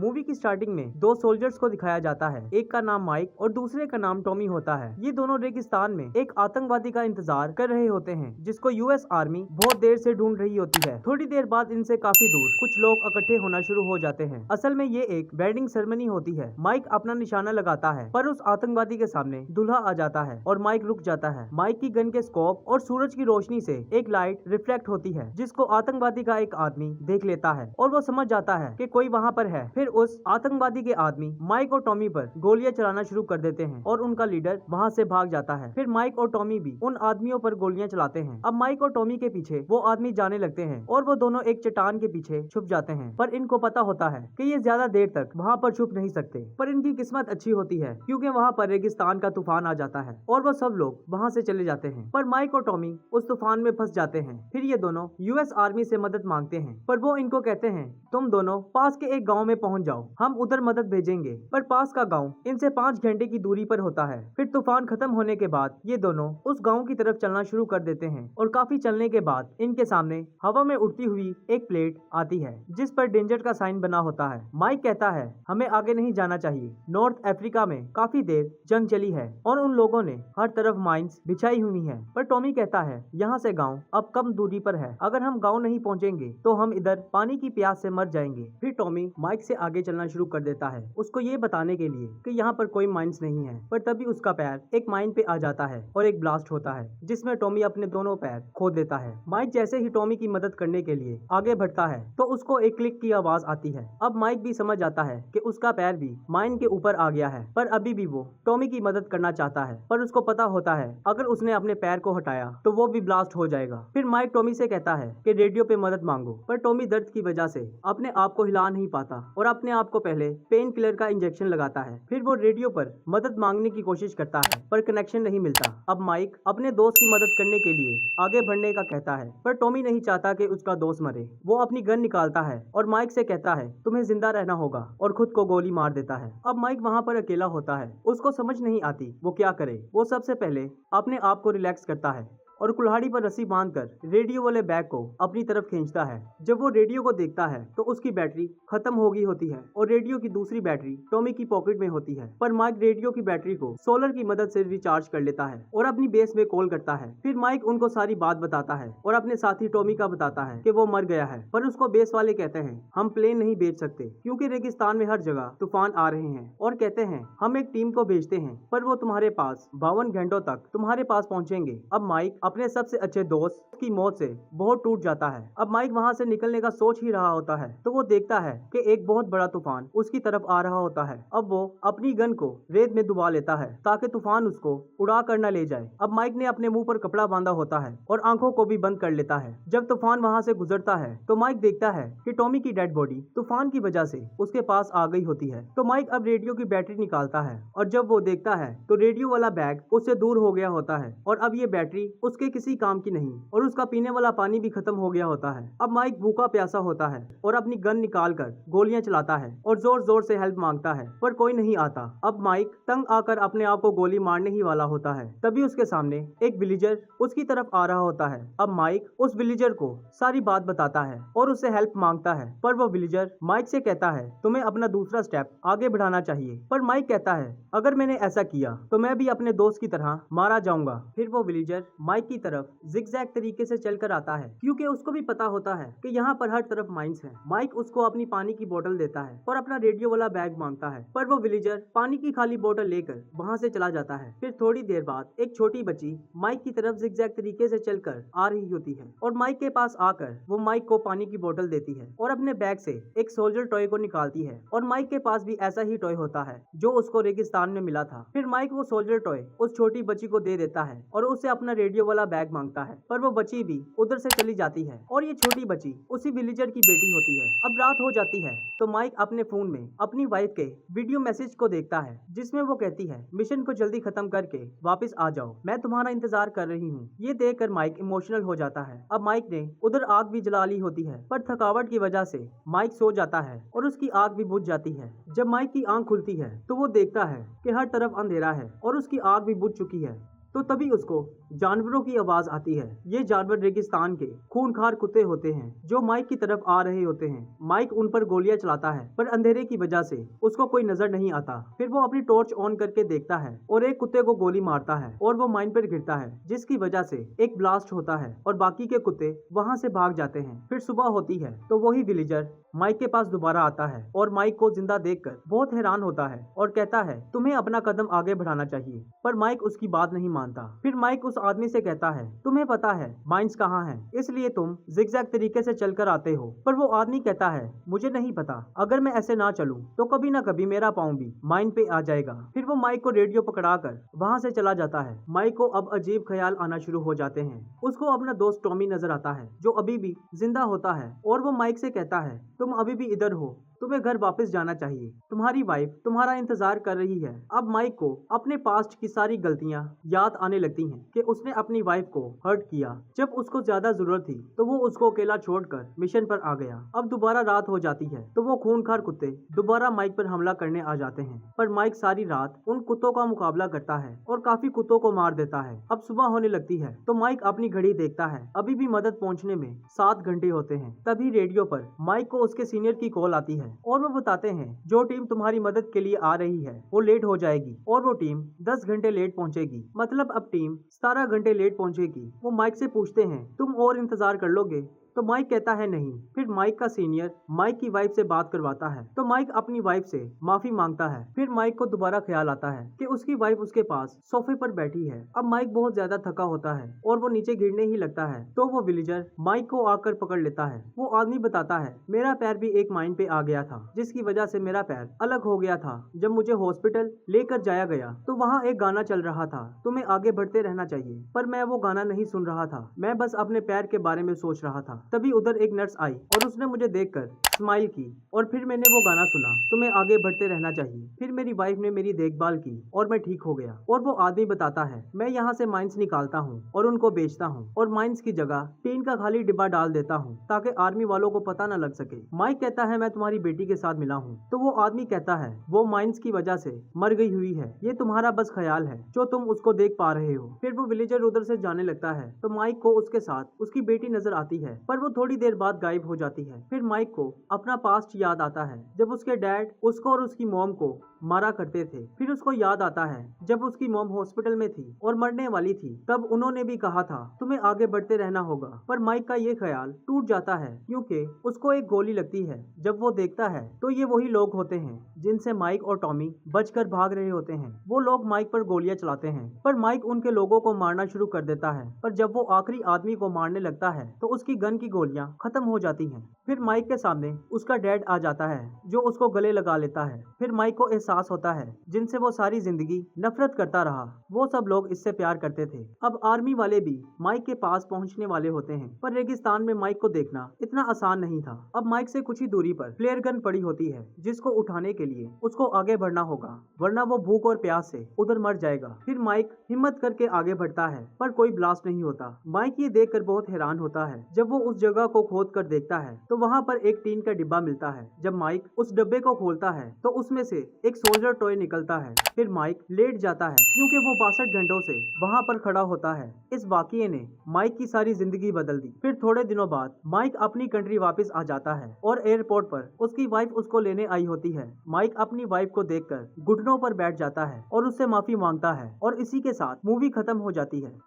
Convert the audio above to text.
Movie की starting में दो सोल्जर्स को दिखाया जाता है, एक का नाम माइक और दूसरे का नाम टॉमी होता है। ये दोनों रेगिस्तान में एक आतंकवादी का इंतजार कर रहे होते हैं जिसको यूएस आर्मी बहुत देर से ढूंढ रही होती है। थोड़ी देर बाद इनसे काफी दूर कुछ लोग इकट्ठे होना शुरू हो जाते हैं। असल में ये एक वेडिंग सेरेमनी होती है। माइक अपना निशाना लगाता है पर उस आतंकवादी के सामने दूल्हा आ जाता है और माइक रुक जाता है। माइक की गन के स्कोप और सूरज की रोशनी से एक लाइट रिफ्लेक्ट होती है जिसको आतंकवादी का एक आदमी देख लेता है और वो समझ जाता है कि कोई वहाँ पर है। फिर उस आतंकवादी के आदमी माइक और टॉमी पर गोलियां चलाना शुरू कर देते हैं और उनका लीडर वहाँ से भाग जाता है। फिर माइक और टॉमी भी उन आदमियों पर गोलियां चलाते हैं। अब माइक और टॉमी के पीछे वो आदमी जाने लगते हैं और वो दोनों एक चट्टान के पीछे छुप जाते हैं। पर इनको पता होता है कि ये ज्यादा देर तक वहाँ पर छुप नहीं सकते। पर इनकी किस्मत अच्छी होती है क्योंकि वहाँ पर रेगिस्तान का तूफान आ जाता है और वो सब लोग वहाँ से चले जाते हैं। पर माइक और टॉमी उस तूफान में फंस जाते हैं। फिर ये दोनों यूएस आर्मी से मदद मांगते हैं पर वो इनको कहते हैं तुम दोनों पास के एक गांव में पहुंच जाओ, हम उधर मदद भेजेंगे। पर पास का गांव इनसे 5 घंटे की दूरी पर होता है। फिर तूफान खत्म होने के बाद ये दोनों उस गांव की तरफ चलना शुरू कर देते हैं और काफी चलने के बाद इनके सामने हवा में उड़ती हुई एक प्लेट आती है जिस पर डेंजर का साइन बना होता है। माइक कहता है हमें आगे नहीं जाना चाहिए। नॉर्थ अफ्रीका में काफी देर जंग चली है और उन लोगों ने हर तरफ माइंस बिछाई हुई है। पर टॉमी कहता है यहाँ से गाँव अब कम दूरी पर है, अगर हम गाँव नहीं पहुँचेंगे तो हम इधर पानी की प्यास से मर जाएंगे। फिर टॉमी माइक से आगे चलना शुरू कर देता है उसको ये बताने के लिए कि यहाँ पर कोई माइंस नहीं है। पर तभी उसका पैर एक माइन पे आ जाता है और एक ब्लास्ट होता है जिसमें टॉमी अपने दोनों पैर खो देता है। माइक जैसे ही टॉमी की मदद करने के लिए आगे बढ़ता है तो उसको एक क्लिक की आवाज आती है। अब माइक भी समझ जाता है कि उसका पैर भी माइन के ऊपर आ गया है पर अभी भी वो टॉमी की मदद करना चाहता है। पर उसको पता होता है अगर उसने अपने पैर को हटाया तो वो भी ब्लास्ट हो जाएगा। फिर माइक टॉमी से कहता है कि रेडियो पे मदद मांगो। पर टॉमी दर्द की वजह से अपने आप को हिला नहीं पाता और अपने आप को पहले पेन किलर का इंजेक्शन लगाता है। फिर वो रेडियो पर मदद मांगने की कोशिश करता है पर कनेक्शन नहीं मिलता। अब माइक अपने दोस्त की मदद करने के लिए आगे बढ़ने का कहता है पर टॉमी नहीं चाहता कि उसका दोस्त मरे। वो अपनी गन निकालता है और माइक से कहता है तुम्हें जिंदा रहना होगा और खुद को गोली मार देता है। अब माइक वहाँ पर अकेला होता है, उसको समझ नहीं आती वो क्या करे। वो सबसे पहले अपने आप को रिलैक्स करता है और कुल्हाड़ी पर रस्सी बांधकर रेडियो वाले बैग को अपनी तरफ खींचता है। जब वो रेडियो को देखता है तो उसकी बैटरी खत्म हो गई होती है और रेडियो की दूसरी बैटरी टॉमी की पॉकेट में होती है। पर माइक रेडियो की बैटरी को सोलर की मदद से रिचार्ज कर लेता है और अपनी बेस में कॉल करता है। फिर माइक उनको सारी बात बताता है और अपने साथी टॉमी का बताता है कि वो मर गया है। पर उसको बेस वाले कहते हैं हम प्लेन नहीं भेज सकते क्योंकि रेगिस्तान में हर जगह तूफान आ रहे हैं और कहते हैं हम एक टीम को भेजते हैं पर वो तुम्हारे पास 52 घंटों तक तुम्हारे पास पहुंचेंगे। अब माइक अपने सबसे अच्छे दोस्त की मौत से बहुत टूट जाता है। अब माइक वहाँ से निकलने का सोच ही रहा होता है तो वो देखता है कि एक बहुत बड़ा तूफान उसकी तरफ आ रहा होता है। अब वो अपनी गन को रेत में डुबा लेता है ताकि तूफान उसको उड़ा कर न ले जाए। अब माइक ने अपने मुंह पर कपड़ा बांधा होता है और आंखों को भी बंद कर लेता है। जब तूफान वहाँ से गुजरता है तो माइक देखता है कि टॉमी की डेड बॉडी तूफान की वजह से उसके पास आ गई होती है। तो माइक अब रेडियो की बैटरी निकालता है और जब वो देखता है तो रेडियो वाला बैग उससे दूर हो गया होता है और अब ये बैटरी उसके किसी काम की नहीं और उसका पीने वाला पानी भी खत्म हो गया होता है। अब माइक भूखा प्यासा होता है और अपनी गन निकालकर गोलियां चलाता है और जोर जोर से हेल्प मांगता है पर कोई नहीं आता। अब माइक तंग आकर अपने आप को गोली मारने ही वाला होता है तभी उसके सामने एक विलेजर उसकी तरफ आ रहा होता है। अब माइक उस विलेजर को सारी बात बताता है और उससे हेल्प मांगता है पर वो विलेजर माइक से कहता है तुम्हें अपना दूसरा स्टेप आगे बढ़ाना चाहिए। पर माइक कहता है अगर मैंने ऐसा किया तो मैं भी अपने दोस्त की तरह मारा जाऊंगा। फिर वो विलेजर माइक की तरफ जिगजैग तरीके से चलकर आता है क्योंकि उसको भी पता होता है कि यहाँ पर हर तरफ माइंस हैं। माइक उसको अपनी पानी की बोतल देता है और अपना रेडियो वाला बैग मांगता है पर वो विलेजर पानी की खाली बोतल लेकर वहाँ से चला जाता है। फिर थोड़ी देर बाद एक छोटी बच्ची माइक की तरफ जिगजैग तरीके से चलकर आ रही होती है और माइक के पास आकर वो माइक को पानी की बोतल देती है और अपने बैग से एक सोल्जर टॉय को निकालती है और माइक के पास भी ऐसा ही टॉय होता है जो उसको रेगिस्तान में मिला था। फिर माइक वो सोल्जर टॉय उस छोटी बच्ची को दे देता है और उससे अपना रेडियो वाला बैग मांगता है पर वो बच्ची भी उधर से चली जाती है और ये छोटी बच्ची उसी विलेजर की बेटी होती है। अब रात हो जाती है तो माइक अपने फोन में अपनी वाइफ के वीडियो मैसेज को देखता है जिसमें वो कहती है मिशन को जल्दी खत्म करके वापस आ जाओ, मैं तुम्हारा इंतजार कर रही हूँ। ये देखकर माइक इमोशनल हो जाता है। अब माइक ने उधर आग भी जला ली होती है पर थकावट की वजह से माइक सो जाता है और उसकी आग भी बुझ जाती है। जब माइक की आंख खुलती है तो वो देखता है कि हर तरफ अंधेरा है और उसकी आग भी बुझ चुकी है। तो तभी उसको जानवरों की आवाज आती है। ये जानवर रेगिस्तान के खूंखार कुत्ते होते हैं जो माइक की तरफ आ रहे होते हैं। माइक उन पर गोलियां चलाता है पर अंधेरे की वजह से उसको कोई नजर नहीं आता। फिर वो अपनी टॉर्च ऑन करके देखता है और एक कुत्ते को गोली मारता है और वो माइन पर गिरता है, जिसकी वजह से एक ब्लास्ट होता है और बाकी के कुत्ते वहां से भाग जाते हैं। फिर सुबह होती है तो वही विलेजर माइक के पास दोबारा आता है और माइक को जिंदा देखकर बहुत हैरान होता है और कहता है तुम्हें अपना कदम आगे बढ़ाना चाहिए, पर माइक उसकी बात नहीं मानता। फिर माइक उस आदमी से कहता है तुम्हें पता है माइंस कहाँ है, इसलिए तुम जिगजैग तरीके से चलकर आते हो। पर वो आदमी कहता है मुझे नहीं पता, अगर मैं ऐसे ना चलूं तो कभी ना कभी मेरा पाँव भी माइन पे आ जाएगा। फिर वो माइक को रेडियो पकड़ाकर वहाँ से चला जाता है। माइक को अब अजीब ख्याल आना शुरू हो जाते हैं। उसको अपना दोस्त टॉमी नजर आता है जो अभी भी जिंदा होता है और वो माइक से कहता है तुम अभी भी इधर हो, तुम्हें घर वापस जाना चाहिए, तुम्हारी वाइफ तुम्हारा इंतजार कर रही है। अब माइक को अपने पास्ट की सारी गलतियां याद आने लगती हैं कि उसने अपनी वाइफ को हर्ट किया जब उसको ज्यादा जरूरत थी, तो वो उसको अकेला छोड़कर मिशन पर आ गया। अब दोबारा रात हो जाती है तो वो खूंखार कुत्ते दोबारा माइक पर हमला करने आ जाते हैं, पर माइक सारी रात उन कुत्तों का मुकाबला करता है और काफी कुत्तों को मार देता है। अब सुबह होने लगती है तो माइक अपनी घड़ी देखता है, अभी भी मदद पहुंचने में 7 घंटे होते हैं। तभी रेडियो पर माइक को उसके सीनियर की कॉल आती है और वो बताते हैं जो टीम तुम्हारी मदद के लिए आ रही है वो लेट हो जाएगी और वो टीम 10 घंटे लेट पहुंचेगी, मतलब अब टीम 17 घंटे लेट पहुंचेगी। वो माइक से पूछते हैं तुम और इंतजार कर लोगे, तो माइक कहता है नहीं। फिर माइक का सीनियर माइक की वाइफ से बात करवाता है तो माइक अपनी वाइफ से माफी मांगता है। फिर माइक को दोबारा ख्याल आता है कि उसकी वाइफ उसके पास सोफे पर बैठी है। अब माइक बहुत ज्यादा थका होता है और वो नीचे गिरने ही लगता है तो वो विलेजर माइक को आकर पकड़ लेता है। वो आदमी बताता है मेरा पैर भी एक माइन पे आ गया था, जिसकी वजह से मेरा पैर अलग हो गया था। जब मुझे हॉस्पिटल लेकर जाया गया तो वहाँ एक गाना चल रहा था, तुम्हें आगे बढ़ते रहना चाहिए, पर मैं वो गाना नहीं सुन रहा था, मैं बस अपने पैर के बारे में सोच रहा था। तभी उधर एक नर्स आई और उसने मुझे देखकर स्माइल की और फिर मैंने वो गाना सुना, तुम्हें आगे बढ़ते रहना चाहिए। फिर मेरी वाइफ ने मेरी देखभाल की और मैं ठीक हो गया। और वो आदमी बताता है मैं यहाँ से माइंस निकालता हूँ और उनको बेचता हूँ और माइंस की जगह टीन का खाली डिब्बा डाल देता हूँ ताकि आर्मी वालों को पता न लग सके। माइक कहता है मैं तुम्हारी बेटी के साथ मिला हूँ, तो वो आदमी कहता है वो माइंस की वजह से मर गई हुई है, ये तुम्हारा बस ख्याल है जो तुम उसको देख पा रहे हो। फिर वो विलेजर उधर से जाने लगता है तो माइक को उसके साथ उसकी बेटी नजर आती है, पर वो थोड़ी देर बाद गायब हो जाती है। फिर माइक को अपना पास्ट याद आता है जब उसके डैड उसको और उसकी मॉम को मारा करते थे। फिर उसको याद आता है जब उसकी मॉम हॉस्पिटल में थी और मरने वाली थी, तब उन्होंने भी कहा था तुम्हें आगे बढ़ते रहना होगा। पर माइक का ये ख्याल टूट जाता है क्योंकि उसको एक गोली लगती है। जब वो देखता है तो ये वही लोग होते हैं जिनसे माइक और टॉमी बचकर भाग रहे होते हैं। वो लोग माइक पर गोलियां चलाते हैं पर माइक उनके लोगों को मारना शुरू कर देता है, पर जब वो आखिरी आदमी को मारने लगता है तो उसकी गन की गोलियां खत्म हो जाती हैं। फिर माइक के सामने उसका डैड आ जाता है जो उसको गले लगा लेता है। फिर माइक को एहसास होता है जिनसे वो सारी जिंदगी नफरत करता रहा, वो सब लोग इससे प्यार करते थे। अब आर्मी वाले भी माइक के पास पहुंचने वाले होते हैं, पर रेगिस्तान में माइक को देखना इतना आसान नहीं था। अब माइक से कुछ ही दूरी पर फ्लेयर गन पड़ी होती है जिसको उठाने के लिए उसको आगे बढ़ना होगा, वरना वो भूख और प्यास से उधर मर जाएगा। फिर माइक हिम्मत करके आगे बढ़ता है पर कोई ब्लास्ट नहीं होता। माइक ये देखकर बहुत हैरान होता है। जब वो उस जगह को खोद कर देखता है तो वहाँ पर एक टीन का डिब्बा मिलता है। जब माइक उस डब्बे को खोलता है तो उसमें से एक सोल्जर टॉय निकलता है। फिर माइक लेट जाता है क्योंकि वो 62 घंटों से वहाँ पर खड़ा होता है। इस वाकये ने माइक की सारी जिंदगी बदल दी। फिर थोड़े दिनों बाद माइक अपनी कंट्री वापस आ जाता है और एयरपोर्ट पर उसकी वाइफ उसको लेने आई होती है। माइक अपनी वाइफ को देखकर घुटनों पर बैठ जाता है और उससे माफी मांगता है और इसी के साथ मूवी खत्म हो जाती है।